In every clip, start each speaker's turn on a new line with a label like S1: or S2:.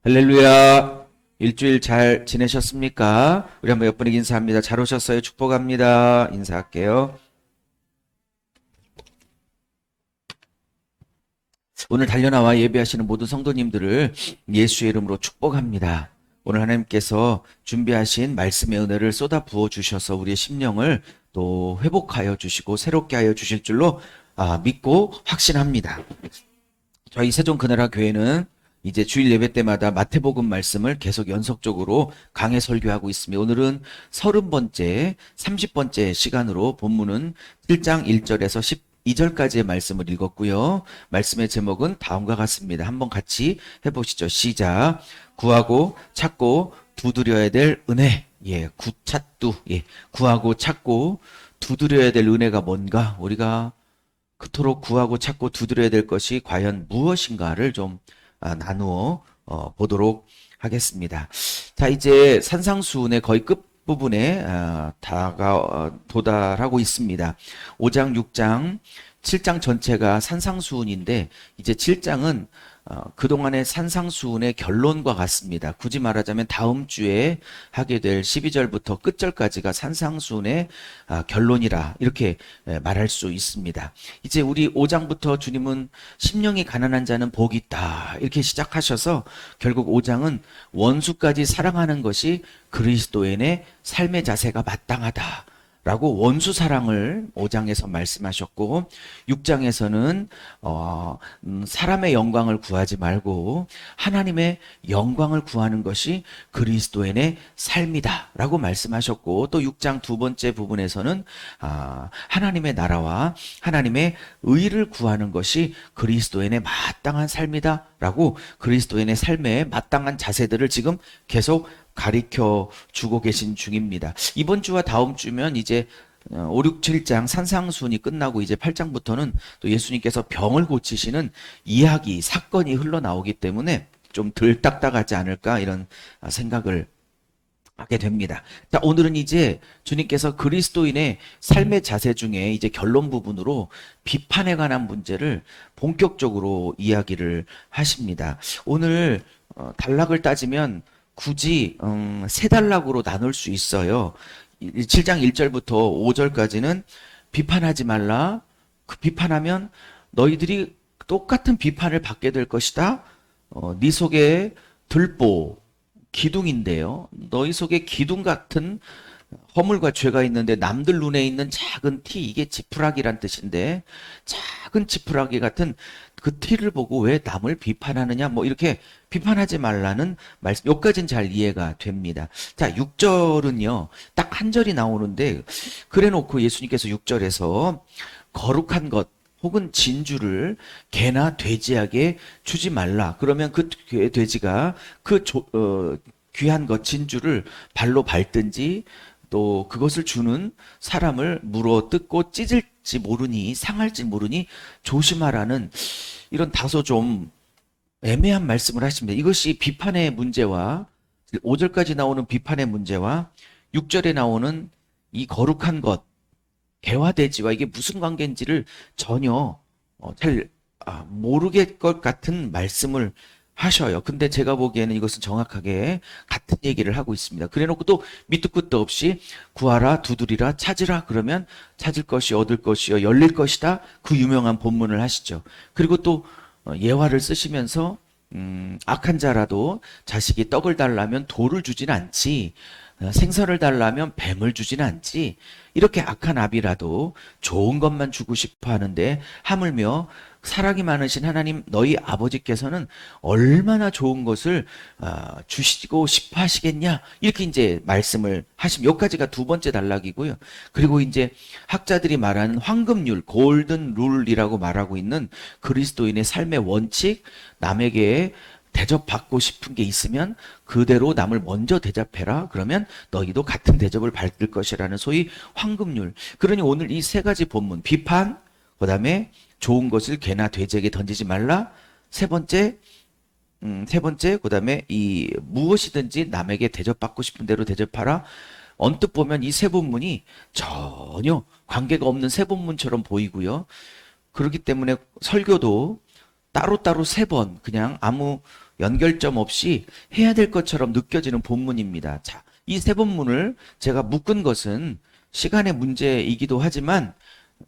S1: 할렐루야. 일주일 잘 지내셨습니까? 우리 한번 옆분에게 인사합니다. 잘 오셨어요? 축복합니다. 인사할게요. 오늘 달려나와 예배하시는 모든 성도님들을 예수의 이름으로 축복합니다. 오늘 하나님께서 준비하신 말씀의 은혜를 쏟아 부어 주셔서 우리의 심령을 또 회복하여 주시고 새롭게 하여 주실 줄로 믿고 확신합니다. 저희 세종그나라 교회는 이제 주일 예배 때마다 마태복음 말씀을 계속 연속적으로 강해 설교하고 있으며 오늘은 30번째, 30번째 시간으로 본문은 7장 1절에서 12절까지의 말씀을 읽었고요. 말씀의 제목은 다음과 같습니다. 한번 같이 해보시죠. 시작. 구하고 찾고 두드려야 될 은혜. 구찾두. 구하고 찾고 두드려야 될 은혜가 뭔가 우리가 그토록 구하고 찾고 두드려야 될 것이 과연 무엇인가를 좀 나누어 보도록 하겠습니다. 자, 이제 산상수훈의 거의 끝부분에 도달하고 있습니다. 5장, 6장, 7장 전체가 산상수훈인데 이제 7장은 그동안의 산상수훈의 결론과 같습니다. 굳이 말하자면 다음 주에 하게 될 12절부터 끝절까지가 산상수훈의 결론이라 이렇게 말할 수 있습니다. 이제 우리 5장부터 주님은 심령이 가난한 자는 복이 있다 이렇게 시작하셔서 결국 5장은 원수까지 사랑하는 것이 그리스도인의 삶의 자세가 마땅하다 라고 원수 사랑을 5장에서 말씀하셨고 6장에서는 사람의 영광을 구하지 말고 하나님의 영광을 구하는 것이 그리스도인의 삶이다 라고 말씀하셨고 또 6장 두 번째 부분에서는 하나님의 나라와 하나님의 의를 구하는 것이 그리스도인의 마땅한 삶이다 라고 그리스도인의 삶의 마땅한 자세들을 지금 계속 가르쳐 주고 계신 중입니다. 이번 주와 다음 주면 이제 5, 6, 7장 산상수훈이 끝나고 이제 8장부터는 또 예수님께서 병을 고치시는 이야기, 사건이 흘러나오기 때문에 좀 덜 딱딱하지 않을까 이런 생각을 하게 됩니다. 자, 오늘은 이제 주님께서 그리스도인의 삶의 자세 중에 이제 결론 부분으로 비판에 관한 문제를 본격적으로 이야기를 하십니다. 오늘 단락을 따지면 굳이 세 단락으로 나눌 수 있어요. 7장 1절부터 5절까지는 비판하지 말라. 그 비판하면 너희들이 똑같은 비판을 받게 될 것이다. 네 속에 들보, 기둥인데요. 너희 속에 기둥 같은 허물과 죄가 있는데 남들 눈에 있는 작은 티, 이게 지푸라기란 뜻인데 작은 지푸라기 같은 그 티를 보고 왜 남을 비판하느냐 뭐 이렇게 비판하지 말라는 말씀. 여기까지는 잘 이해가 됩니다. 자, 6절은요. 딱 한 절이 나오는데 그래 놓고 예수님께서 6절에서 거룩한 것 혹은 진주를 개나 돼지에게 주지 말라. 그러면 그 돼지가 귀한 것 진주를 발로 밟든지 또 그것을 주는 사람을 물어 뜯고 찢을지 모르니 상할지 모르니 조심하라는 이런 다소 좀 애매한 말씀을 하십니다. 이것이 비판의 문제와 5절까지 나오는 비판의 문제와 6절에 나오는 이 거룩한 것, 개화돼지와 이게 무슨 관계인지를 전혀 잘 모르겠 것 같은 말씀을 하셔요. 근데 제가 보기에는 이것은 정확하게 같은 얘기를 하고 있습니다. 그래놓고 또 밑도 끝도 없이 구하라, 두드리라, 찾으라 그러면 찾을 것이 얻을 것이요 열릴 것이다. 그 유명한 본문을 하시죠. 그리고 또 예화를 쓰시면서 악한 자라도 자식이 떡을 달라면 돌을 주진 않지 생선을 달라면 뱀을 주진 않지 이렇게 악한 아비라도 좋은 것만 주고 싶어 하는데 하물며 사랑이 많으신 하나님 너희 아버지께서는 얼마나 좋은 것을 주시고 싶어 하시겠냐 이렇게 이제 말씀을 하시면 여기까지가 두 번째 단락이고요. 그리고 이제 학자들이 말하는 황금률 골든 룰이라고 말하고 있는 그리스도인의 삶의 원칙 남에게 대접받고 싶은 게 있으면 그대로 남을 먼저 대접해라. 그러면 너희도 같은 대접을 받을 것이라는 소위 황금률. 그러니 오늘 이 세 가지 본문 비판 그다음에 좋은 것을 개나 돼지에게 던지지 말라. 세 번째 그다음에 이 무엇이든지 남에게 대접받고 싶은 대로 대접하라. 언뜻 보면 이 세 본문이 전혀 관계가 없는 세 본문처럼 보이고요. 그렇기 때문에 설교도 따로따로 세 번 그냥 아무 연결점 없이 해야 될 것처럼 느껴지는 본문입니다. 자, 이 세 본문을 제가 묶은 것은 시간의 문제이기도 하지만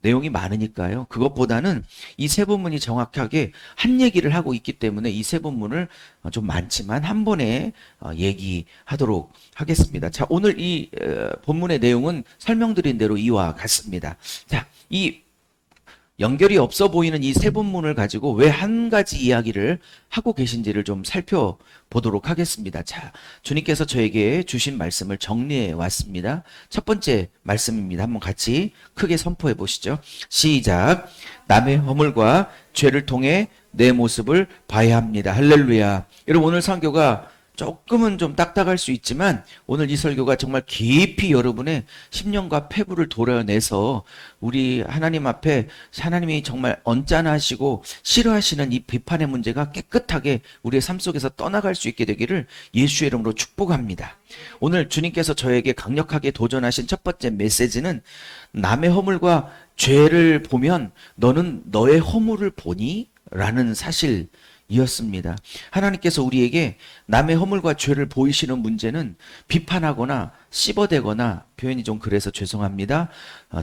S1: 내용이 많으니까요. 그것보다는 이 세 본문이 정확하게 한 얘기를 하고 있기 때문에 이 세 본문을 좀 많지만 한 번에 얘기하도록 하겠습니다. 자, 오늘 이 본문의 내용은 설명드린 대로 이와 같습니다. 자, 이 연결이 없어 보이는 이 세 본문을 가지고 왜 한 가지 이야기를 하고 계신지를 좀 살펴보도록 하겠습니다. 자, 주님께서 저에게 주신 말씀을 정리해 왔습니다. 첫 번째 말씀입니다. 한번 같이 크게 선포해 보시죠. 시작. 남의 허물과 죄를 통해 내 모습을 봐야 합니다. 할렐루야. 여러분, 오늘 설교가 조금은 좀 딱딱할 수 있지만 오늘 이 설교가 정말 깊이 여러분의 심령과 폐부를 도려내서 우리 하나님 앞에 하나님이 정말 언짢아하시고 싫어하시는 이 비판의 문제가 깨끗하게 우리의 삶 속에서 떠나갈 수 있게 되기를 예수의 이름으로 축복합니다. 오늘 주님께서 저에게 강력하게 도전하신 첫 번째 메시지는 남의 허물과 죄를 보면 너는 너의 허물을 보니? 라는 사실 이었습니다. 하나님께서 우리에게 남의 허물과 죄를 보이시는 문제는 비판하거나 씹어대거나, 표현이 좀 그래서 죄송합니다,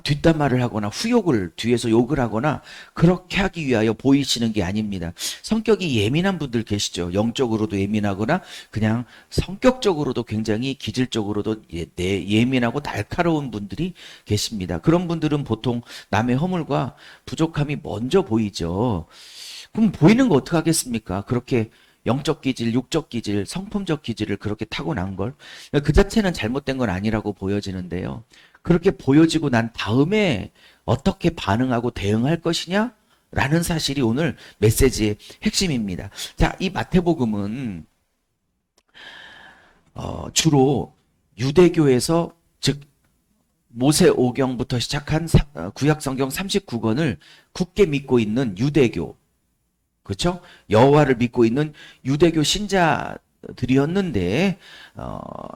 S1: 뒷담화를 하거나 후욕을 뒤에서 욕을 하거나 그렇게 하기 위하여 보이시는 게 아닙니다. 성격이 예민한 분들 계시죠. 영적으로도 예민하거나 그냥 성격적으로도 굉장히 기질적으로도 예민하고 날카로운 분들이 계십니다. 그런 분들은 보통 남의 허물과 부족함이 먼저 보이죠. 그럼 보이는 거 어떻게 하겠습니까? 그렇게 영적 기질, 육적 기질, 성품적 기질을 그렇게 타고난 걸. 그 자체는 잘못된 건 아니라고 보여지는데요. 그렇게 보여지고 난 다음에 어떻게 반응하고 대응할 것이냐? 라는 사실이 오늘 메시지의 핵심입니다. 자, 이 마태복음은 주로 유대교에서, 즉 모세오경부터 시작한 구약성경 39권을 굳게 믿고 있는 유대교, 그렇죠? 여호와를 믿고 있는 유대교 신자들이었는데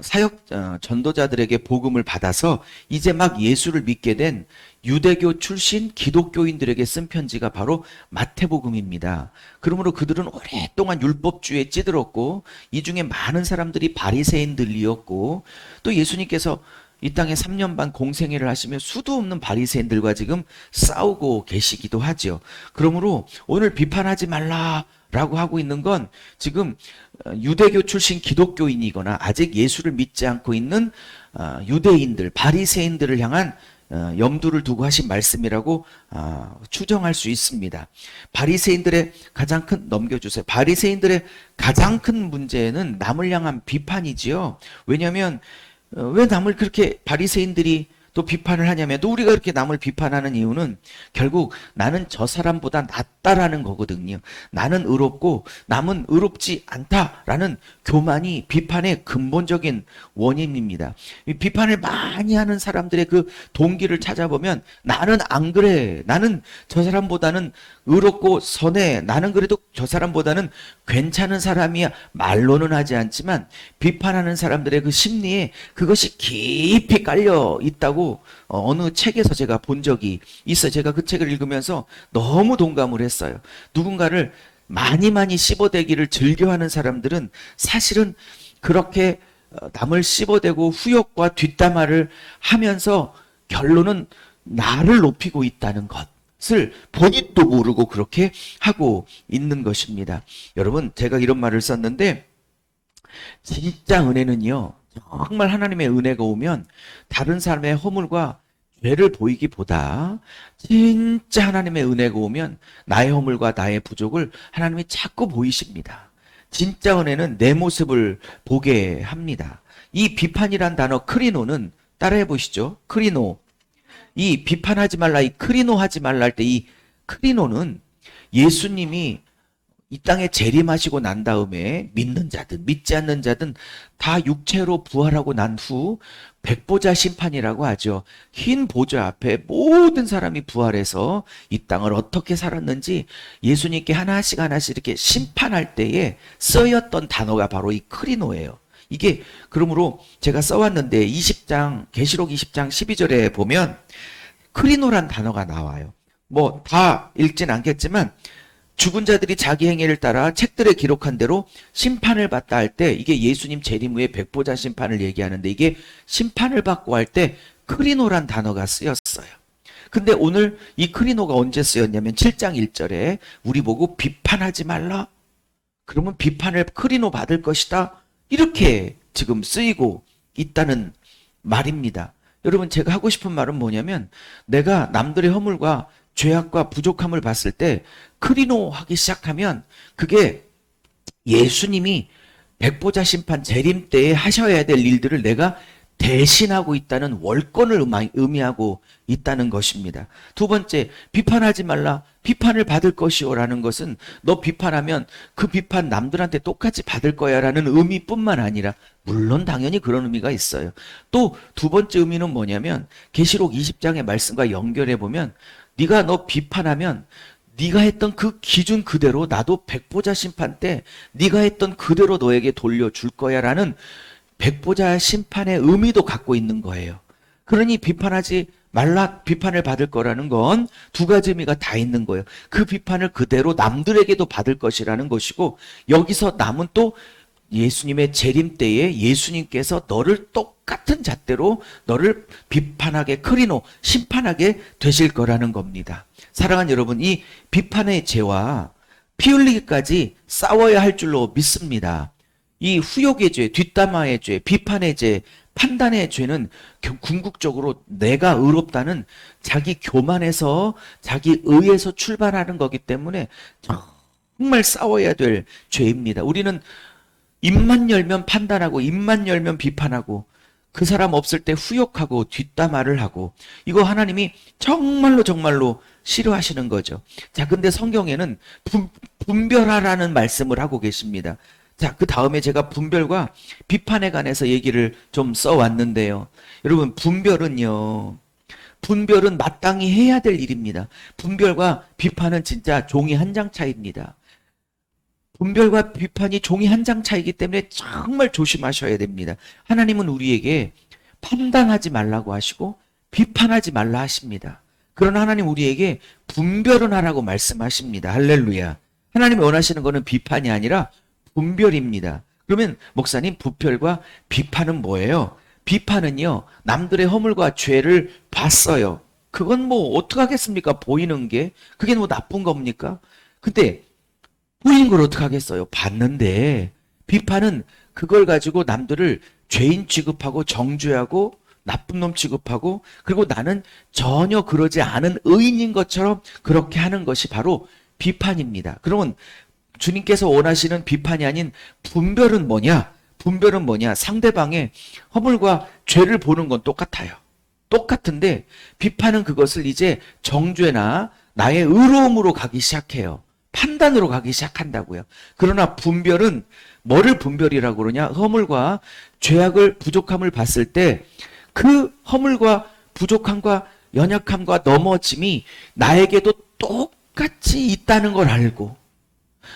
S1: 사역 전도자들에게 복음을 받아서 이제 막 예수를 믿게 된 유대교 출신 기독교인들에게 쓴 편지가 바로 마태복음입니다. 그러므로 그들은 오랫동안 율법주의에 찌들었고 이 중에 많은 사람들이 바리새인들이었고 또 예수님께서 이 땅에 3년 반 공생애를 하시며 수도 없는 바리새인들과 지금 싸우고 계시기도 하죠. 그러므로 오늘 비판하지 말라라고 하고 있는 건 지금 유대교 출신 기독교인이거나 아직 예수를 믿지 않고 있는 유대인들, 바리새인들을 향한 염두를 두고 하신 말씀이라고 추정할 수 있습니다. 바리새인들의 가장 큰, 넘겨주세요. 바리새인들의 가장 큰 문제는 남을 향한 비판이지요. 왜냐하면 왜 남을 그렇게 바리새인들이 또 비판을 하냐면, 또 우리가 그렇게 남을 비판하는 이유는 결국 나는 저 사람보다 낫다라는 거거든요. 나는 의롭고 남은 의롭지 않다라는 교만이 비판의 근본적인 원인입니다. 이 비판을 많이 하는 사람들의 그 동기를 찾아보면 나는 안 그래, 나는 저 사람보다는 의롭고 선해, 나는 그래도 저 사람보다는 괜찮은 사람이야, 말로는 하지 않지만 비판하는 사람들의 그 심리에 그것이 깊이 깔려 있다고 어느 책에서 제가 본 적이 있어요. 제가 그 책을 읽으면서 너무 동감을 했어요. 누군가를 많이 씹어대기를 즐겨하는 사람들은 사실은 그렇게 남을 씹어대고 후욕과 뒷담화를 하면서 결론은 나를 높이고 있다는 것을 본인도 모르고 그렇게 하고 있는 것입니다. 여러분, 제가 이런 말을 썼는데 진짜 은혜는요, 정말 하나님의 은혜가 오면 다른 사람의 허물과 죄를 보이기보다 진짜 하나님의 은혜가 오면 나의 허물과 나의 부족을 하나님이 자꾸 보이십니다. 진짜 은혜는 내 모습을 보게 합니다. 이 비판이란 단어 크리노는 따라해 보시죠. 크리노. 이 비판하지 말라, 이 크리노 하지 말라 할 때 이 크리노는 예수님이 이 땅에 재림하시고 난 다음에 믿는 자든 믿지 않는 자든 다 육체로 부활하고 난 후 백보자 심판이라고 하죠. 흰 보좌 앞에 모든 사람이 부활해서 이 땅을 어떻게 살았는지 예수님께 하나씩 이렇게 심판할 때에 쓰였던 단어가 바로 이 크리노예요. 이게 그러므로 제가 써왔는데 20장 계시록 20장 12절에 보면 크리노란 단어가 나와요. 뭐 다 읽진 않겠지만 죽은 자들이 자기 행위를 따라 책들에 기록한 대로 심판을 받다 할 때, 이게 예수님 재림 후에 백보자 심판을 얘기하는데, 이게 심판을 받고 할 때 크리노란 단어가 쓰였어요. 근데 오늘 이 크리노가 언제 쓰였냐면 7장 1절에 우리 보고 비판하지 말라. 그러면 비판을 크리노 받을 것이다. 이렇게 지금 쓰이고 있다는 말입니다. 여러분, 제가 하고 싶은 말은 뭐냐면, 내가 남들의 허물과 죄악과 부족함을 봤을 때 크리노 하기 시작하면 그게 예수님이 백보자 심판 재림 때에 하셔야 될 일들을 내가 대신하고 있다는 월권을 의미하고 있다는 것입니다. 두 번째, 비판하지 말라. 비판을 받을 것이오라는 것은 너 비판하면 그 비판 남들한테 똑같이 받을 거야라는 의미뿐만 아니라, 물론 당연히 그런 의미가 있어요. 또 두 번째 의미는 뭐냐면, 계시록 20장의 말씀과 연결해 보면, 네가 너 비판하면 네가 했던 그 기준 그대로 나도 백보자 심판 때 네가 했던 그대로 너에게 돌려줄 거야라는 백보자 심판의 의미도 갖고 있는 거예요. 그러니 비판하지 말라, 비판을 받을 거라는 건 두 가지 의미가 다 있는 거예요. 그 비판을 그대로 남들에게도 받을 것이라는 것이고, 여기서 남은 또 예수님의 재림 때에 예수님께서 너를 똑같은 잣대로 너를 비판하게, 크리노, 심판하게 되실 거라는 겁니다. 사랑하는 여러분, 이 비판의 죄와 피 흘리기까지 싸워야 할 줄로 믿습니다. 이 후욕의 죄, 뒷담화의 죄, 비판의 죄, 판단의 죄는 궁극적으로 내가 의롭다는 자기 교만에서, 자기 의에서 출발하는 거기 때문에 정말 싸워야 될 죄입니다. 우리는 입만 열면 판단하고, 입만 열면 비판하고, 그 사람 없을 때 후욕하고 뒷담화를 하고, 이거 하나님이 정말로 정말로 싫어하시는 거죠. 자, 근데 성경에는 분별하라는 말씀을 하고 계십니다. 자, 그 다음에 제가 분별과 비판에 관해서 얘기를 좀 써왔는데요. 여러분, 분별은 마땅히 해야 될 일입니다. 분별과 비판은 진짜 종이 한 장 차이입니다. 분별과 비판이 종이 한 장 차이기 때문에 정말 조심하셔야 됩니다. 하나님은 우리에게 판단하지 말라고 하시고 비판하지 말라 하십니다. 그러나 하나님 우리에게 분별은 하라고 말씀하십니다. 할렐루야. 하나님이 원하시는 것은 비판이 아니라 분별입니다. 그러면 목사님, 분별과 비판은 뭐예요? 비판은요, 남들의 허물과 죄를 봤어요. 그건 뭐 어떡하겠습니까? 보이는 게. 그게 뭐 나쁜 겁니까? 근데 보이는 걸 어떡하겠어요? 봤는데. 비판은 그걸 가지고 남들을 죄인 취급하고 정죄하고 나쁜 놈 취급하고, 그리고 나는 전혀 그러지 않은 의인인 것처럼 그렇게 하는 것이 바로 비판입니다. 그러면 주님께서 원하시는 비판이 아닌 분별은 뭐냐? 분별은 뭐냐? 상대방의 허물과 죄를 보는 건 똑같아요. 똑같은데 비판은 그것을 이제 정죄나 나의 의로움으로 가기 시작해요. 판단으로 가기 시작한다고요. 그러나 분별은 뭐를 분별이라고 그러냐? 허물과 죄악을, 부족함을 봤을 때 그 허물과 부족함과 연약함과 넘어짐이 나에게도 똑같이 있다는 걸 알고,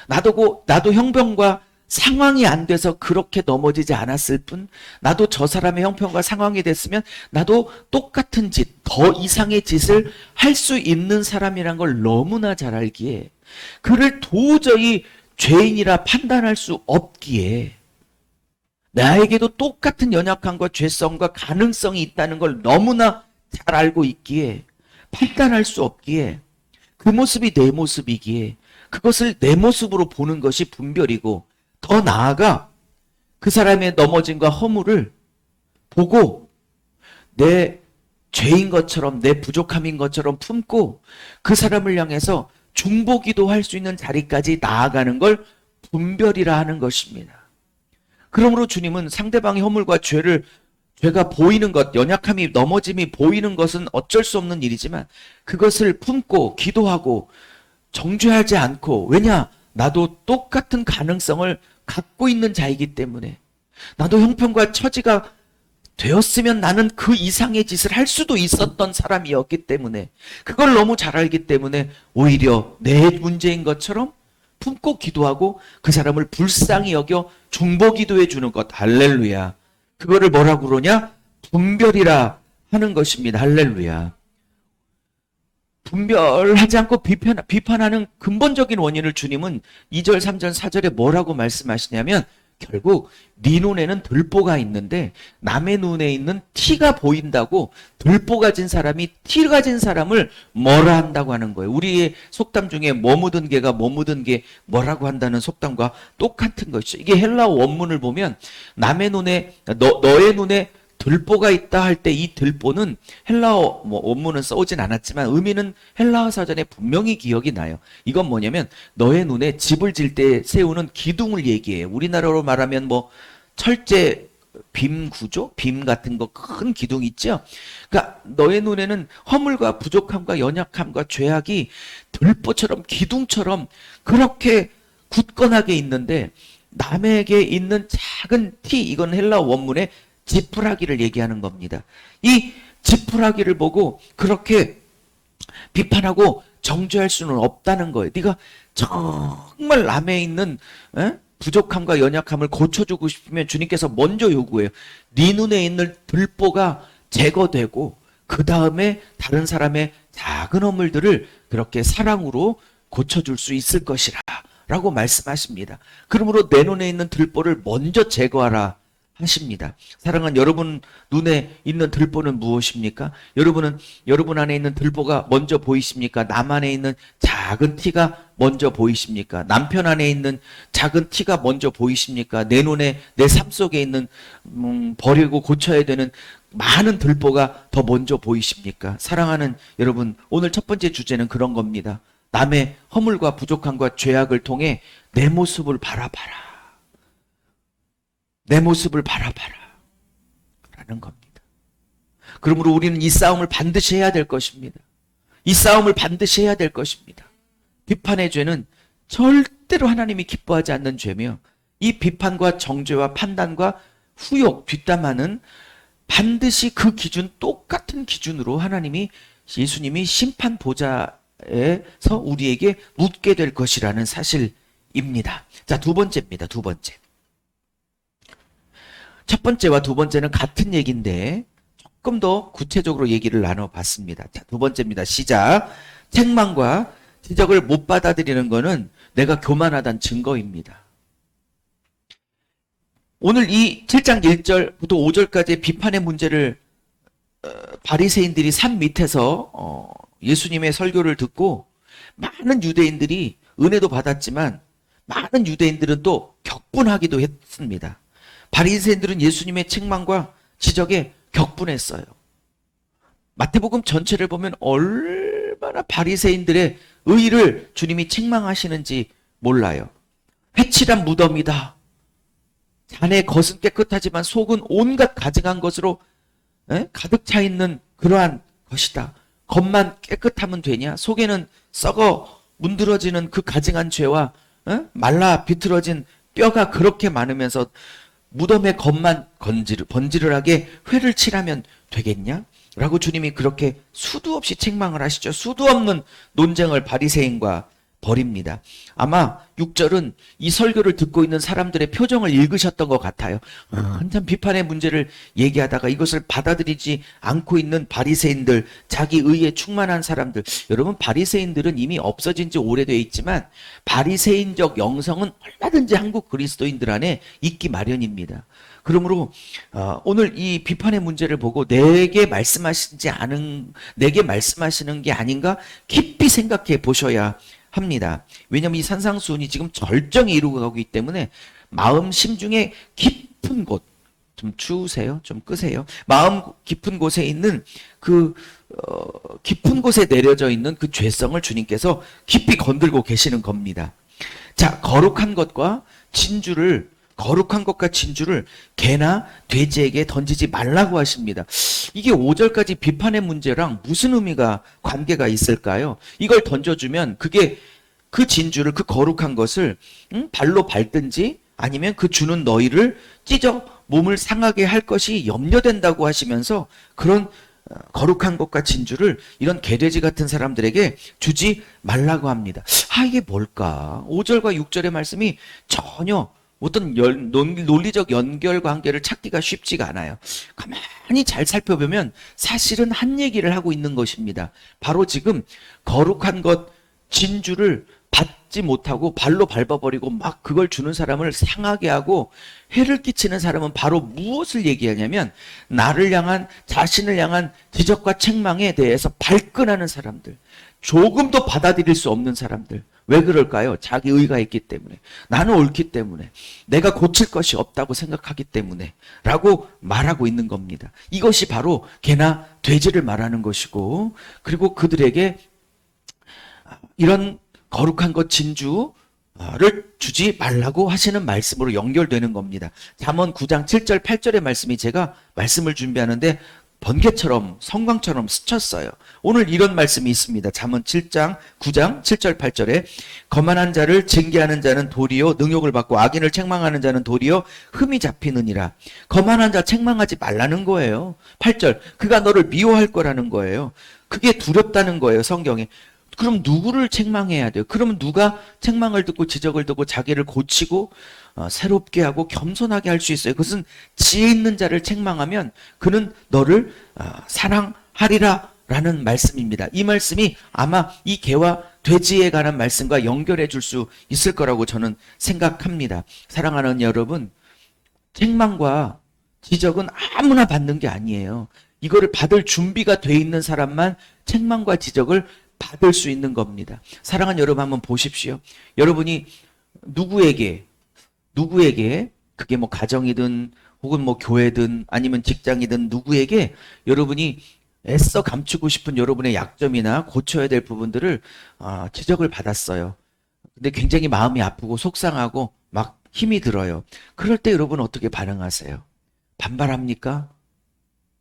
S1: 나도 형편과 상황이 안 돼서 그렇게 넘어지지 않았을 뿐, 나도 저 사람의 형편과 상황이 됐으면 나도 똑같은 짓, 더 이상의 짓을 할 수 있는 사람이란 걸 너무나 잘 알기에, 그를 도저히 죄인이라 판단할 수 없기에, 나에게도 똑같은 연약함과 죄성과 가능성이 있다는 걸 너무나 잘 알고 있기에, 판단할 수 없기에, 그 모습이 내 모습이기에 그것을 내 모습으로 보는 것이 분별이고, 더 나아가 그 사람의 넘어짐과 허물을 보고 내 죄인 것처럼, 내 부족함인 것처럼 품고 그 사람을 향해서 중보기도 할 수 있는 자리까지 나아가는 걸 분별이라 하는 것입니다. 그러므로 주님은 상대방의 허물과 죄가 보이는 것, 연약함이, 넘어짐이 보이는 것은 어쩔 수 없는 일이지만 그것을 품고 기도하고 정죄하지 않고, 왜냐? 나도 똑같은 가능성을 갖고 있는 자이기 때문에, 나도 형편과 처지가 되었으면 나는 그 이상의 짓을 할 수도 있었던 사람이었기 때문에, 그걸 너무 잘 알기 때문에 오히려 내 문제인 것처럼 품고 기도하고 그 사람을 불쌍히 여겨 중보기도해 주는 것. 할렐루야. 그거를 뭐라고 그러냐? 분별이라 하는 것입니다. 할렐루야. 분별하지 않고 비판하는 근본적인 원인을 주님은 2절, 3절, 4절에 뭐라고 말씀하시냐면 결국 네 눈에는 들보가 있는데 남의 눈에 있는 티가 보인다고 들보 가진 사람이 티 가진 사람을 뭐라 한다고 하는 거예요. 우리의 속담 중에 뭐 묻은 개가 뭐 묻은 개 뭐라고 한다는 속담과 똑같은 것이죠. 이게 헬라어 원문을 보면 남의 눈에 너의 눈에 들보가 있다 할 때 이 들보는 헬라어 원문은 써오진 않았지만 의미는 헬라어 사전에 분명히 기억이 나요. 이건 뭐냐면 너의 눈에 집을 질 때 세우는 기둥을 얘기해요. 우리나라로 말하면 뭐 철제 빔 구조? 빔 같은 거 큰 기둥 있죠? 그러니까 너의 눈에는 허물과 부족함과 연약함과 죄악이 들보처럼 기둥처럼 그렇게 굳건하게 있는데 남에게 있는 작은 티, 이건 헬라어 원문에 지푸라기를 얘기하는 겁니다. 이 지푸라기를 보고 그렇게 비판하고 정죄할 수는 없다는 거예요. 네가 정말 남에 있는 부족함과 연약함을 고쳐주고 싶으면 주님께서 먼저 요구해요. 네 눈에 있는 들보가 제거되고 그 다음에 다른 사람의 작은 허물들을 그렇게 사랑으로 고쳐줄 수 있을 것이라 라고 말씀하십니다. 그러므로 내 눈에 있는 들보를 먼저 제거하라 하십니다. 사랑하는 여러분 눈에 있는 들보는 무엇입니까? 여러분 안에 있는 들보가 먼저 보이십니까? 남 안에 있는 작은 티가 먼저 보이십니까? 남편 안에 있는 작은 티가 먼저 보이십니까? 내 눈에 내 삶 속에 있는 버리고 고쳐야 되는 많은 들보가 더 먼저 보이십니까? 사랑하는 여러분, 오늘 첫 번째 주제는 그런 겁니다. 남의 허물과 부족함과 죄악을 통해 내 모습을 바라봐라. 내 모습을 바라봐라 라는 겁니다. 그러므로 우리는 이 싸움을 반드시 해야 될 것입니다. 이 싸움을 반드시 해야 될 것입니다. 비판의 죄는 절대로 하나님이 기뻐하지 않는 죄며 이 비판과 정죄와 판단과 후욕, 뒷담화는 반드시 그 기준, 똑같은 기준으로 하나님이 예수님이 심판 보좌에서 우리에게 묻게 될 것이라는 사실입니다. 자, 두 번째입니다. 두 번째. 첫 번째와 두 번째는 같은 얘기인데 조금 더 구체적으로 얘기를 나눠봤습니다. 자, 두 번째입니다. 시작. 책망과 지적을 못 받아들이는 것은 내가 교만하다는 증거입니다. 오늘 이 7장 1절부터 5절까지의 비판의 문제를 바리새인들이 산 밑에서 예수님의 설교를 듣고 많은 유대인들이 은혜도 받았지만 많은 유대인들은 또 격분하기도 했습니다. 바리새인들은 예수님의 책망과 지적에 격분했어요. 마태복음 전체를 보면 얼마나 바리새인들의 의의를 주님이 책망하시는지 몰라요. 회칠한 무덤이다. 잔의 겉은 깨끗하지만 속은 온갖 가증한 것으로 가득 차 있는 그러한 것이다. 겉만 깨끗하면 되냐? 속에는 썩어 문드러지는 그 가증한 죄와 말라 비틀어진 뼈가 그렇게 많으면서 무덤의 겉만 번지르르하게 회를 칠하면 되겠냐? 라고 주님이 그렇게 수도 없이 책망을 하시죠. 수도 없는 논쟁을 바리새인과 벌입니다. 아마 6절은 이 설교를 듣고 있는 사람들의 표정을 읽으셨던 것 같아요. 한참 비판의 문제를 얘기하다가 이것을 받아들이지 않고 있는 바리새인들, 자기 의에 충만한 사람들. 여러분, 바리새인들은 이미 없어진 지 오래되어 있지만 바리새인적 영성은 얼마든지 한국 그리스도인들 안에 있기 마련입니다. 그러므로 오늘 이 비판의 문제를 보고 내게 말씀하시는 게 아닌가 깊이 생각해 보셔야 합니다. 왜냐하면 이 산상수훈이 지금 절정에 이루고 가고 있기 때문에 마음 심중에 깊은 곳, 좀 추우세요? 좀 끄세요? 마음 깊은 곳에 있는 깊은 곳에 내려져 있는 그 죄성을 주님께서 깊이 건들고 계시는 겁니다. 자, 거룩한 것과 진주를 개나 돼지에게 던지지 말라고 하십니다. 이게 5절까지 비판의 문제랑 무슨 의미가 관계가 있을까요? 이걸 던져주면 그 진주를, 그 거룩한 것을 발로 밟든지 아니면 그 주는 너희를 찢어 몸을 상하게 할 것이 염려된다고 하시면서 그런 거룩한 것과 진주를 이런 개돼지 같은 사람들에게 주지 말라고 합니다. 이게 뭘까? 5절과 6절의 말씀이 전혀 어떤 논리적 연결관계를 찾기가 쉽지가 않아요. 가만히 가만히 잘 살펴보면 사실은 한 얘기를 하고 있는 것입니다. 바로 지금 거룩한 것 진주를 받지 못하고 발로 밟아버리고 막 그걸 주는 사람을 상하게 하고 해를 끼치는 사람은 바로 무엇을 얘기하냐면 나를 향한, 자신을 향한 지적과 책망에 대해서 발끈하는 사람들, 조금도 받아들일 수 없는 사람들. 왜 그럴까요? 자기 의가 있기 때문에, 나는 옳기 때문에, 내가 고칠 것이 없다고 생각하기 때문에 라고 말하고 있는 겁니다. 이것이 바로 개나 돼지를 말하는 것이고, 그리고 그들에게 이런 거룩한 것 진주를 주지 말라고 하시는 말씀으로 연결되는 겁니다. 잠언 9장 7절 8절의 말씀이, 제가 말씀을 준비하는데 번개처럼 성광처럼 스쳤어요. 오늘 이런 말씀이 있습니다. 잠언 7장 9장 7절 8절에 거만한 자를 징계하는 자는 도리요 능욕을 받고 악인을 책망하는 자는 도리요 흠이 잡히느니라. 거만한 자 책망하지 말라는 거예요. 8절, 그가 너를 미워할 거라는 거예요. 그게 두렵다는 거예요, 성경에. 그럼 누구를 책망해야 돼요? 그러면 누가 책망을 듣고 지적을 듣고 자기를 고치고 새롭게 하고 겸손하게 할 수 있어요? 그것은 지혜 있는 자를 책망하면 그는 너를 사랑하리라 라는 말씀입니다. 이 말씀이 아마 이 개와 돼지에 관한 말씀과 연결해 줄 수 있을 거라고 저는 생각합니다. 사랑하는 여러분, 책망과 지적은 아무나 받는 게 아니에요. 이거를 받을 준비가 돼 있는 사람만 책망과 지적을 받을 수 있는 겁니다. 사랑하는 여러분, 한번 보십시오. 여러분이 누구에게 그게 뭐 가정이든 혹은 뭐 교회든 아니면 직장이든 누구에게 여러분이 애써 감추고 싶은 여러분의 약점이나 고쳐야 될 부분들을 지적을 받았어요. 근데 굉장히 마음이 아프고 속상하고 막 힘이 들어요. 그럴 때 여러분 어떻게 반응하세요? 반발합니까?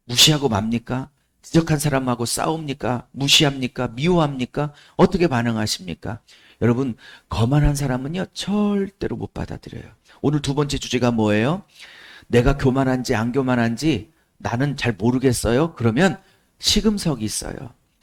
S1: 무시하고 맙니까? 지적한 사람하고 싸웁니까? 무시합니까? 미워합니까? 어떻게 반응하십니까? 여러분, 거만한 사람은요, 절대로 못 받아들여요. 오늘 두 번째 주제가 뭐예요? 내가 교만한지 안 교만한지 나는 잘 모르겠어요. 그러면 시금석이 있어요.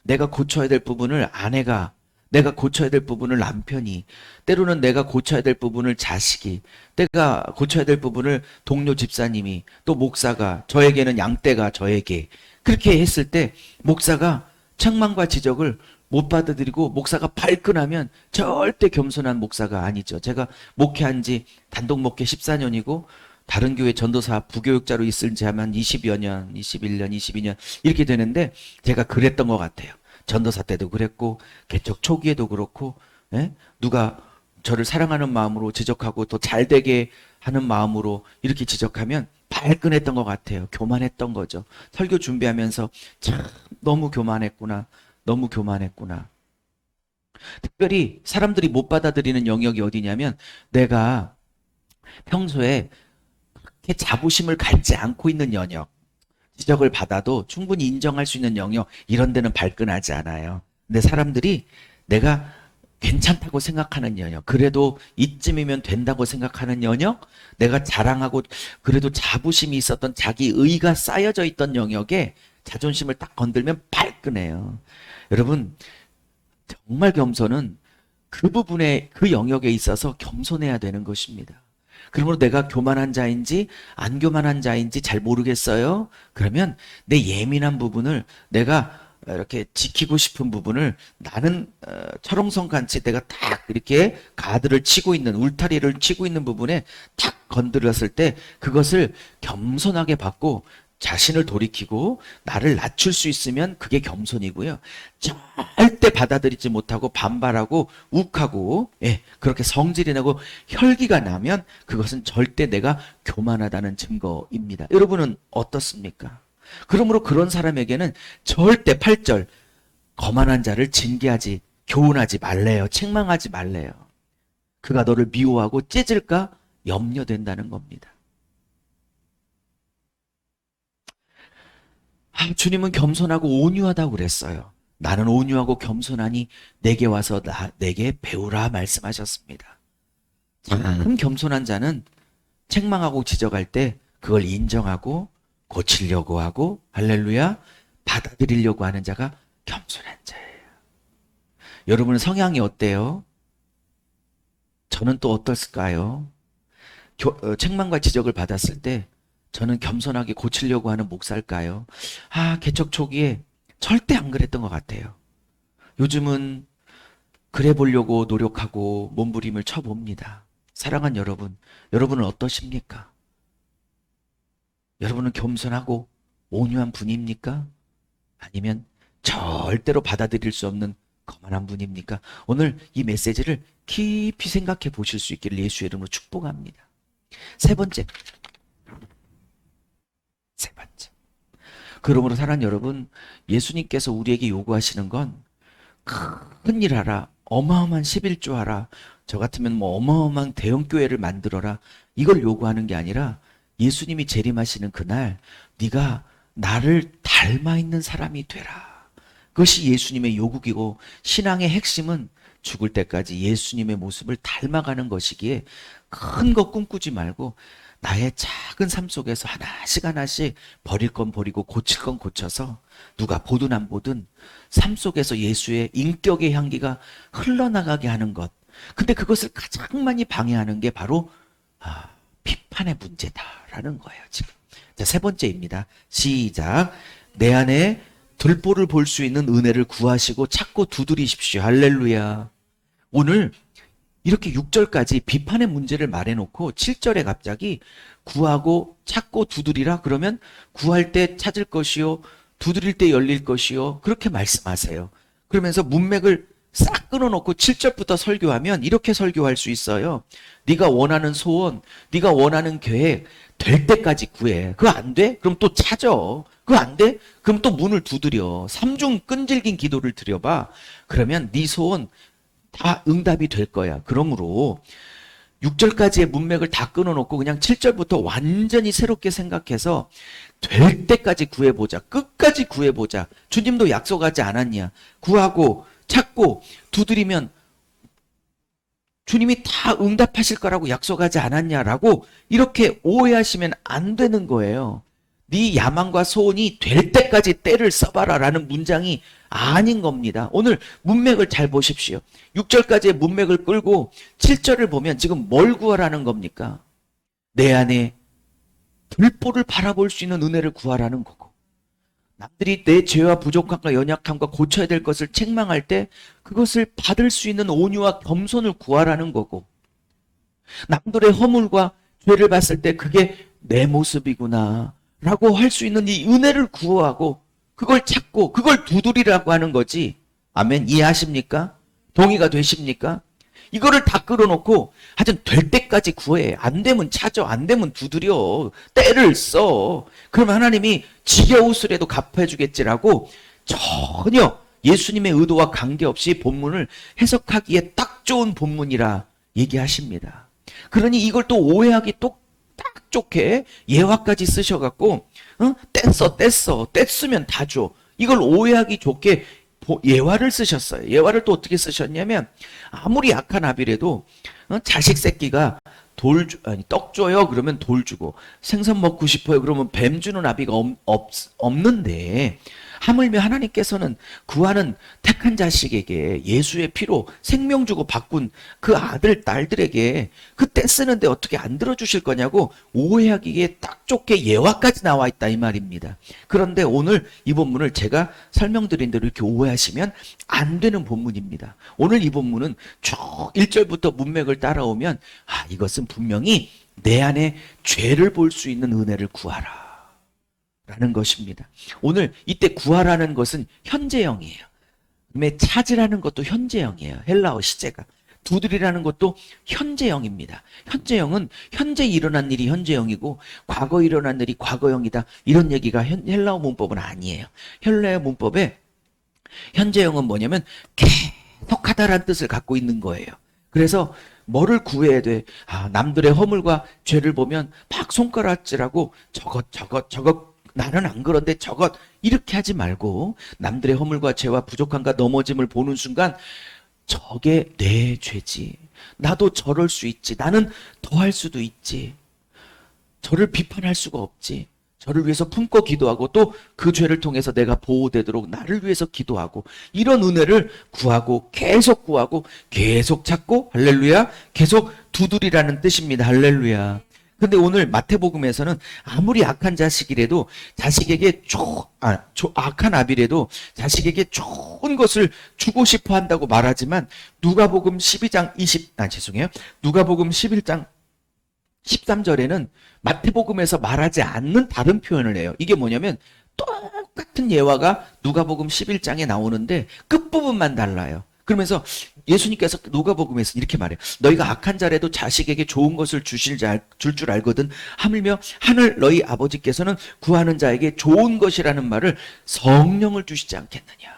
S1: 내가 고쳐야 될 부분을 아내가, 내가 고쳐야 될 부분을 남편이, 때로는 내가 고쳐야 될 부분을 자식이, 내가 고쳐야 될 부분을 동료 집사님이, 또 목사가, 저에게는 양떼가 저에게, 그렇게 했을 때 목사가 책망과 지적을 못 받아들이고 목사가 발끈하면 절대 겸손한 목사가 아니죠. 제가 목회한 지 단독 목회 14년이고 다른 교회 전도사 부교육자로 있은 지 한 20여 년, 21년, 22년 이렇게 되는데 제가 그랬던 것 같아요. 전도사 때도 그랬고 개척 초기에도 그렇고, 누가 저를 사랑하는 마음으로 지적하고 더 잘되게 하는 마음으로 이렇게 지적하면 발끈했던 것 같아요. 교만했던 거죠. 설교 준비하면서 참 너무 교만했구나. 너무 교만했구나. 특별히 사람들이 못 받아들이는 영역이 어디냐면 내가 평소에 그렇게 자부심을 갖지 않고 있는 영역, 지적을 받아도 충분히 인정할 수 있는 영역, 이런 데는 발끈하지 않아요. 근데 사람들이 내가 괜찮다고 생각하는 영역, 그래도 이쯤이면 된다고 생각하는 영역, 내가 자랑하고 그래도 자부심이 있었던 자기 의가 쌓여져 있던 영역에 자존심을 딱 건들면 발끈해요. 여러분, 정말 겸손은 그 부분에, 그 영역에 있어서 겸손해야 되는 것입니다. 그러므로 내가 교만한 자인지 안 교만한 자인지 잘 모르겠어요. 그러면 내 예민한 부분을, 내가 이렇게 지키고 싶은 부분을 나는 철옹성같이 내가 딱 이렇게 가드를 치고 있는, 울타리를 치고 있는 부분에 탁 건드렸을 때 그것을 겸손하게 받고 자신을 돌이키고 나를 낮출 수 있으면 그게 겸손이고요. 절대 받아들이지 못하고 반발하고 욱하고, 그렇게 성질이 나고 혈기가 나면 그것은 절대 내가 교만하다는 증거입니다. 여러분은 어떻습니까? 그러므로 그런 사람에게는 절대 8절, 거만한 자를 징계하지, 교훈하지 말래요. 책망하지 말래요. 그가 너를 미워하고 찢을까 염려된다는 겁니다. 주님은 겸손하고 온유하다고 그랬어요. 나는 온유하고 겸손하니 내게 와서 내게 배우라 말씀하셨습니다. 참 겸손한 자는 책망하고 지적할 때 그걸 인정하고 고치려고 하고, 할렐루야, 받아들이려고 하는 자가 겸손한 자예요. 여러분은 성향이 어때요? 저는 또 어떨까요? 책망과 지적을 받았을 때 저는 겸손하게 고치려고 하는 목사일까요? 개척 초기에 절대 안 그랬던 것 같아요. 요즘은 그래 보려고 노력하고 몸부림을 쳐봅니다. 사랑하는 여러분, 여러분은 어떠십니까? 여러분은 겸손하고 온유한 분입니까? 아니면 절대로 받아들일 수 없는 거만한 분입니까? 오늘 이 메시지를 깊이 생각해 보실 수 있기를 예수의 이름으로 축복합니다. 세 번째. 그러므로 사랑하는 여러분, 예수님께서 우리에게 요구하시는 건 큰 일 하라, 어마어마한 11조 하라, 저 같으면 뭐 어마어마한 대형교회를 만들어라, 이걸 요구하는 게 아니라 예수님이 재림하시는 그날 네가 나를 닮아 있는 사람이 되라. 그것이 예수님의 요구이고, 신앙의 핵심은 죽을 때까지 예수님의 모습을 닮아가는 것이기에 큰 거 꿈꾸지 말고 나의 작은 삶 속에서 하나씩 하나씩 버릴 건 버리고 고칠 건 고쳐서 누가 보든 안 보든 삶 속에서 예수의 인격의 향기가 흘러나가게 하는 것. 근데 그것을 가장 많이 방해하는 게 바로 비판의 문제다라는 거예요, 지금. 자, 세 번째입니다. 시작. 내 안에 들보를 볼 수 있는 은혜를 구하시고 찾고 두드리십시오. 할렐루야. 오늘 이렇게 6절까지 비판의 문제를 말해놓고 7절에 갑자기 구하고 찾고 두드리라. 그러면 구할 때 찾을 것이요, 두드릴 때 열릴 것이요, 그렇게 말씀하세요. 그러면서 문맥을 싹 끊어놓고 7절부터 설교하면 이렇게 설교할 수 있어요. 네가 원하는 소원, 네가 원하는 계획 될 때까지 구해. 그거 안 돼? 그럼 또 찾아. 그거 안 돼? 그럼 또 문을 두드려. 삼중 끈질긴 기도를 드려봐. 그러면 네 소원 다 응답이 될 거야. 그러므로 6절까지의 문맥을 다 끊어놓고 그냥 7절부터 완전히 새롭게 생각해서 될 때까지 구해보자. 끝까지 구해보자. 주님도 약속하지 않았냐. 구하고 찾고 두드리면 주님이 다 응답하실 거라고 약속하지 않았냐라고 이렇게 오해하시면 안 되는 거예요. 네 야망과 소원이 될 때까지 때를 써봐라 라는 문장이 아닌 겁니다. 오늘 문맥을 잘 보십시오. 6절까지의 문맥을 끌고 7절을 보면 지금 뭘 구하라는 겁니까? 내 안에 들보를 바라볼 수 있는 은혜를 구하라는 거고, 남들이 내 죄와 부족함과 연약함과 고쳐야 될 것을 책망할 때 그것을 받을 수 있는 온유와 겸손을 구하라는 거고, 남들의 허물과 죄를 봤을 때 그게 내 모습이구나 라고 할 수 있는 이 은혜를 구하고 그걸 찾고 그걸 두드리라고 하는 거지. 아멘. 이해하십니까? 동의가 되십니까? 이거를 다 끌어놓고 하여튼 될 때까지 구해. 안 되면 찾아. 안 되면 두드려. 때를 써. 그러면 하나님이 지겨우스라도 갚아주겠지라고 전혀 예수님의 의도와 관계없이 본문을 해석하기에 딱 좋은 본문이라 얘기하십니다. 그러니 이걸 또 오해하기 딱 좋게 예화까지 쓰셔갖고 뗐으면 다 줘. 이걸 오해하기 좋게 예화를 쓰셨어요. 예화를 또 어떻게 쓰셨냐면, 아무리 약한 아비라도 자식 새끼가 떡 줘요 그러면 돌 주고, 생선 먹고 싶어요 그러면 뱀 주는 아비가 없는데, 하물며 하나님께서는 구하는 택한 자식에게 예수의 피로 생명 주고 바꾼 그 아들 딸들에게 그때 쓰는데 어떻게 안 들어주실 거냐고 오해하기에 딱 좋게 예화까지 나와 있다 이 말입니다. 그런데 오늘 이 본문을 제가 설명드린 대로 이렇게 오해하시면 안 되는 본문입니다. 오늘 이 본문은 쭉 1절부터 문맥을 따라오면 이것은 분명히 내 안에 죄를 볼 수 있는 은혜를 구하라 라는 것입니다. 오늘 이때 구하라는 것은 현재형이에요. 그다음에 찾으라는 것도 현재형이에요. 헬라어 시제가. 두드리라는 것도 현재형입니다. 현재형은 현재 일어난 일이 현재형이고 과거 일어난 일이 과거형이다. 이런 얘기가 헬라어 문법은 아니에요. 헬라어 문법에 현재형은 뭐냐면 계속하다라는 뜻을 갖고 있는 거예요. 그래서 뭐를 구해야 돼? 남들의 허물과 죄를 보면 막 손가락질하고 저것 나는 안 그런데 저것 이렇게 하지 말고, 남들의 허물과 죄와 부족함과 넘어짐을 보는 순간 저게 내 죄지. 나도 저럴 수 있지. 나는 더 할 수도 있지. 저를 비판할 수가 없지. 저를 위해서 품고 기도하고 또 그 죄를 통해서 내가 보호되도록 나를 위해서 기도하고, 이런 은혜를 구하고 계속 찾고 할렐루야, 계속 두드리라는 뜻입니다. 할렐루야. 근데 오늘 마태복음에서는 아무리 악한 자식이라도 자식에게 악한 아비라도 자식에게 좋은 것을 주고 싶어 한다고 말하지만 누가복음 12장 죄송해요. 누가복음 11장 13절에는 마태복음에서 말하지 않는 다른 표현을 해요. 이게 뭐냐면 똑같은 예화가 누가복음 11장에 나오는데 끝부분만 달라요. 그러면서 예수님께서 누가복음에서 이렇게 말해요. 너희가 악한 자라도 자식에게 좋은 것을 줄 줄 알거든. 하물며 하늘 너희 아버지께서는 구하는 자에게 좋은 것이라는 말을 성령을 주시지 않겠느냐.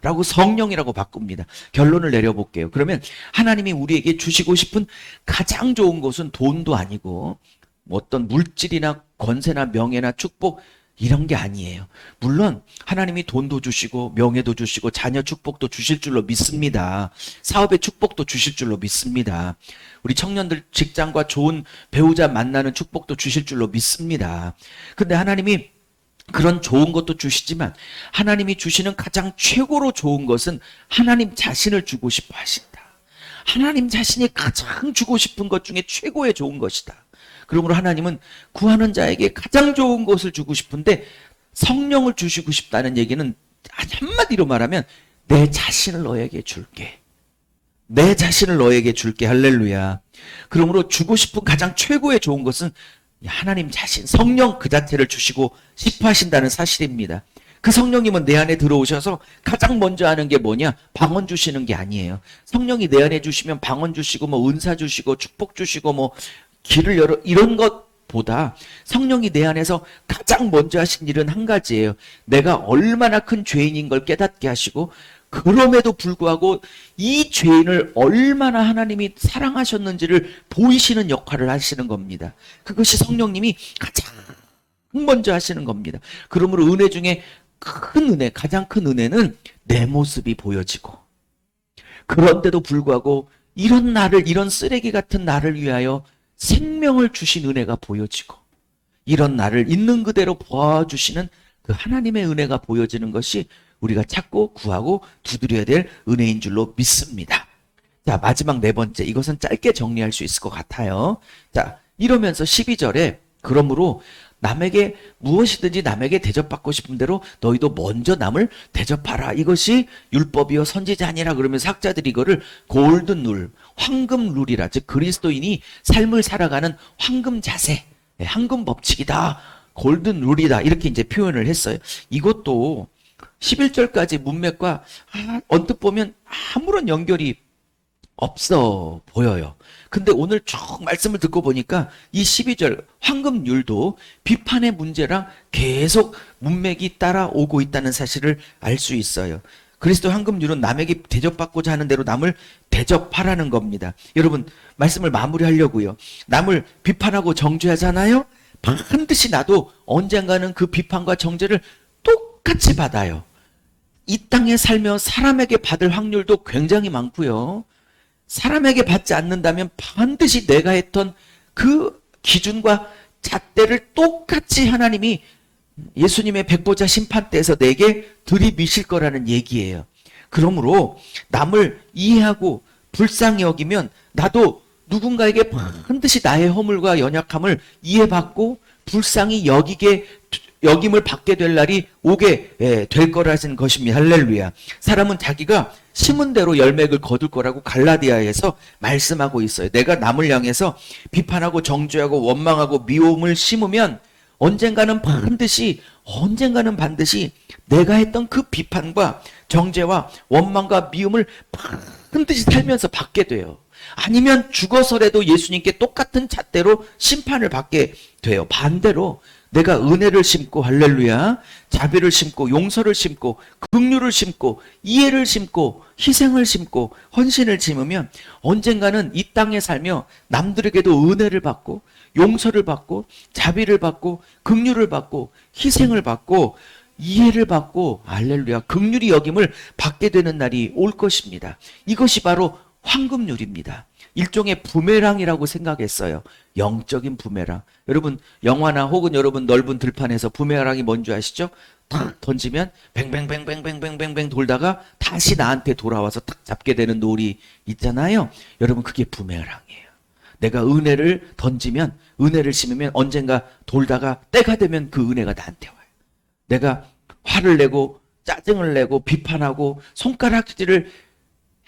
S1: 라고 성령이라고 바꿉니다. 결론을 내려볼게요. 그러면 하나님이 우리에게 주시고 싶은 가장 좋은 것은 돈도 아니고 뭐 어떤 물질이나 권세나 명예나 축복 이런 게 아니에요. 물론 하나님이 돈도 주시고 명예도 주시고 자녀 축복도 주실 줄로 믿습니다. 사업의 축복도 주실 줄로 믿습니다. 우리 청년들 직장과 좋은 배우자 만나는 축복도 주실 줄로 믿습니다. 근데 하나님이 그런 좋은 것도 주시지만 하나님이 주시는 가장 최고로 좋은 것은 하나님 자신을 주고 싶어 하신다. 하나님 자신이 가장 주고 싶은 것 중에 최고의 좋은 것이다. 그러므로 하나님은 구하는 자에게 가장 좋은 것을 주고 싶은데 성령을 주시고 싶다는 얘기는 한마디로 말하면 내 자신을 너에게 줄게. 내 자신을 너에게 줄게. 할렐루야. 그러므로 주고 싶은 가장 최고의 좋은 것은 하나님 자신, 성령 그 자체를 주시고 싶어 하신다는 사실입니다. 그 성령님은 내 안에 들어오셔서 가장 먼저 하는 게 뭐냐? 방언 주시는 게 아니에요. 성령이 내 안에 주시면 방언 주시고 뭐 은사 주시고 축복 주시고 뭐 길을 열어 이런 것보다 성령이 내 안에서 가장 먼저 하신 일은 한 가지예요. 내가 얼마나 큰 죄인인 걸 깨닫게 하시고 그럼에도 불구하고 이 죄인을 얼마나 하나님이 사랑하셨는지를 보이시는 역할을 하시는 겁니다. 그것이 성령님이 가장 먼저 하시는 겁니다. 그러므로 은혜 중에 큰 은혜, 가장 큰 은혜는 내 모습이 보여지고 그런데도 불구하고 이런 쓰레기 같은 나를 위하여 생명을 주신 은혜가 보여지고 이런 나를 있는 그대로 보아주시는 그 하나님의 은혜가 보여지는 것이 우리가 찾고 구하고 두드려야 될 은혜인 줄로 믿습니다. 자, 마지막 네 번째. 이것은 짧게 정리할 수 있을 것 같아요. 자, 이러면서 12절에 그러므로 남에게 무엇이든지 남에게 대접받고 싶은 대로 너희도 먼저 남을 대접하라. 이것이 율법이요 선지자 아니라 그러면서 학자들이 이거를 골든 룰, 황금 룰이라 즉 그리스도인이 삶을 살아가는 황금 자세, 황금 법칙이다. 골든 룰이다. 이렇게 이제 표현을 했어요. 이것도 11절까지 문맥과 언뜻 보면 아무런 연결이 없어 보여요. 근데 오늘 쭉 말씀을 듣고 보니까 이 12절 황금률도 비판의 문제랑 계속 문맥이 따라오고 있다는 사실을 알 수 있어요. 그리스도 황금률은 남에게 대접받고자 하는 대로 남을 대접하라는 겁니다. 여러분 말씀을 마무리하려고요. 남을 비판하고 정죄하잖아요. 반드시 나도 언젠가는 그 비판과 정죄를 똑같이 받아요. 이 땅에 살며 사람에게 받을 확률도 굉장히 많고요. 사람에게 받지 않는다면 반드시 내가 했던 그 기준과 잣대를 똑같이 하나님이 예수님의 백보자 심판대에서 내게 들이미실 거라는 얘기예요. 그러므로 남을 이해하고 불쌍히 여기면 나도 누군가에게 반드시 나의 허물과 연약함을 이해받고 불쌍히 여김을 받게 될 날이 오게 될 거라는 것입니다. 할렐루야. 사람은 자기가 심은 대로 열매를 거둘 거라고 갈라디아에서 말씀하고 있어요. 내가 남을 향해서 비판하고 정죄하고 원망하고 미움을 심으면 언젠가는 반드시 내가 했던 그 비판과 정죄와 원망과 미움을 반드시 살면서 받게 돼요. 아니면 죽어서라도 예수님께 똑같은 잣대로 심판을 받게 돼요. 반대로 내가 은혜를 심고 할렐루야 자비를 심고 용서를 심고 긍휼을 심고 이해를 심고 희생을 심고 헌신을 심으면 언젠가는 이 땅에 살며 남들에게도 은혜를 받고 용서를 받고 자비를 받고 긍휼을 받고 희생을 받고 이해를 받고 할렐루야 긍휼히 여김을 받게 되는 날이 올 것입니다. 이것이 바로 황금률입니다. 일종의 부메랑이라고 생각했어요. 영적인 부메랑. 여러분 영화나 혹은 여러분 넓은 들판에서 부메랑이 뭔지 아시죠? 탁 던지면 뱅뱅뱅뱅뱅뱅뱅뱅 돌다가 다시 나한테 돌아와서 탁 잡게 되는 놀이 있잖아요. 여러분 그게 부메랑이에요. 내가 은혜를 던지면, 은혜를 심으면 언젠가 돌다가 때가 되면 그 은혜가 나한테 와요. 내가 화를 내고 짜증을 내고 비판하고 손가락질을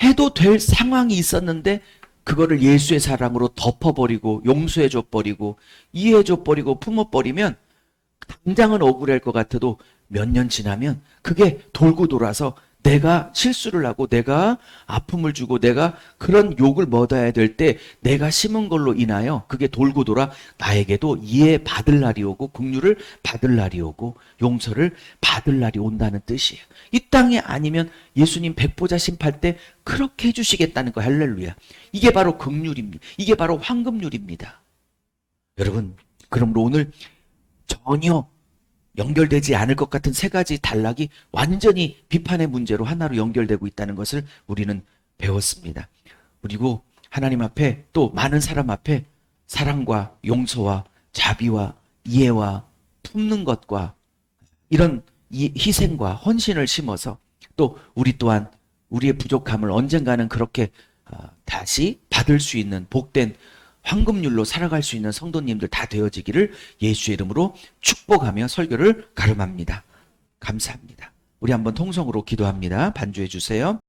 S1: 해도 될 상황이 있었는데 그거를 예수의 사랑으로 덮어버리고 용서해줘버리고 이해해줘버리고 품어버리면 당장은 억울할 것 같아도 몇 년 지나면 그게 돌고 돌아서 내가 실수를 하고 내가 아픔을 주고 내가 그런 욕을 먹어야 될 때 내가 심은 걸로 인하여 그게 돌고 돌아 나에게도 이해받을 날이 오고 긍휼을 받을 날이 오고 용서를 받을 날이 온다는 뜻이에요. 이 땅에 아니면 예수님 백보자 심팔 때 그렇게 해주시겠다는 거. 할렐루야. 이게 바로 긍휼입니다. 이게 바로 황금률입니다. 여러분, 그러므로 오늘 전혀 연결되지 않을 것 같은 세 가지 단락이 완전히 비판의 문제로 하나로 연결되고 있다는 것을 우리는 배웠습니다. 그리고 하나님 앞에 또 많은 사람 앞에 사랑과 용서와 자비와 이해와 품는 것과 이런 희생과 헌신을 심어서 또 우리 또한 우리의 부족함을 언젠가는 그렇게 다시 받을 수 있는 복된 황금률로 살아갈 수 있는 성도님들 다 되어지기를 예수의 이름으로 축복하며 설교를 가름합니다. 감사합니다. 우리 한번 통성으로 기도합니다. 반주해 주세요.